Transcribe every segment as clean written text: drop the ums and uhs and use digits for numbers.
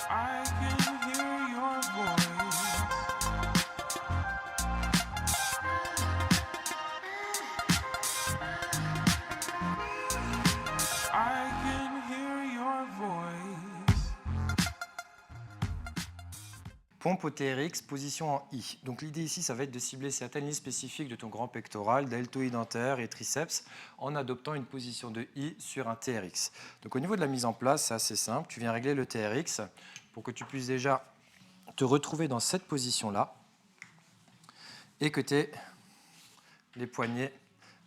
I can hear your voice. I can hear your voice. Pompe au TRX, position en I. Donc l'idée ici, ça va être de cibler certaines lignes spécifiques de ton grand pectoral, deltoïde dentaire et triceps, en adoptant une position de I sur un TRX. Donc au niveau de la mise en place, c'est assez simple. Tu viens régler le TRX pour que tu puisses déjà te retrouver dans cette position-là et que tu aies les poignets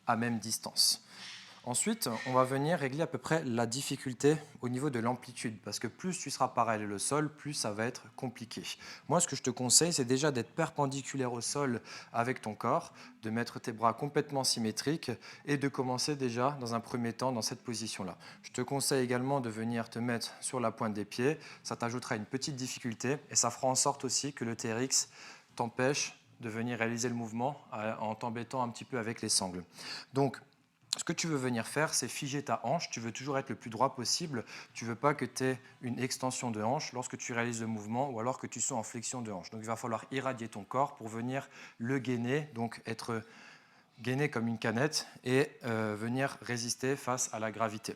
à même distance. Ensuite, on va venir régler à peu près la difficulté au niveau de l'amplitude, parce que plus tu seras parallèle au sol, plus ça va être compliqué. Moi, ce que je te conseille, c'est déjà d'être perpendiculaire au sol avec ton corps, de mettre tes bras complètement symétriques et de commencer déjà dans un premier temps dans cette position-là. Je te conseille également de venir te mettre sur la pointe des pieds, ça t'ajoutera une petite difficulté et ça fera en sorte aussi que le TRX t'empêche de venir réaliser le mouvement en t'embêtant un petit peu avec les sangles. Donc, ce que tu veux venir faire, c'est figer ta hanche. Tu veux toujours être le plus droit possible. Tu ne veux pas que tu aies une extension de hanche lorsque tu réalises le mouvement ou alors que tu sois en flexion de hanche. Donc il va falloir irradier ton corps pour venir le gainer, donc être gainé comme une canette et venir résister face à la gravité.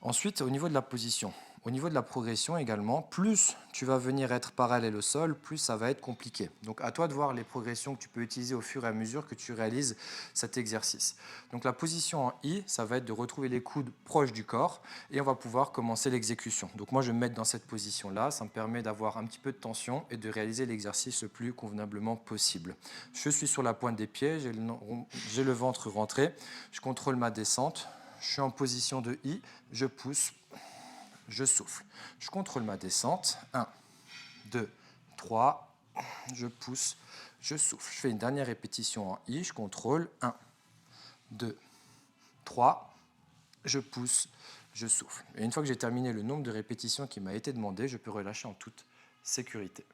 Ensuite, au niveau de la position, au niveau de la progression également, plus tu vas venir être parallèle au sol, plus ça va être compliqué. Donc à toi de voir les progressions que tu peux utiliser au fur et à mesure que tu réalises cet exercice. Donc la position en I, ça va être de retrouver les coudes proches du corps et on va pouvoir commencer l'exécution. Donc moi je vais me mettre dans cette position-là, ça me permet d'avoir un petit peu de tension et de réaliser l'exercice le plus convenablement possible. Je suis sur la pointe des pieds, j'ai le ventre rentré, je contrôle ma descente. Je suis en position de I, je pousse, je souffle. Je contrôle ma descente. 1, 2, 3, je pousse, je souffle. Je fais une dernière répétition en I, je contrôle. 1, 2, 3, je pousse, je souffle. Et une fois que j'ai terminé le nombre de répétitions qui m'a été demandé, je peux relâcher en toute sécurité.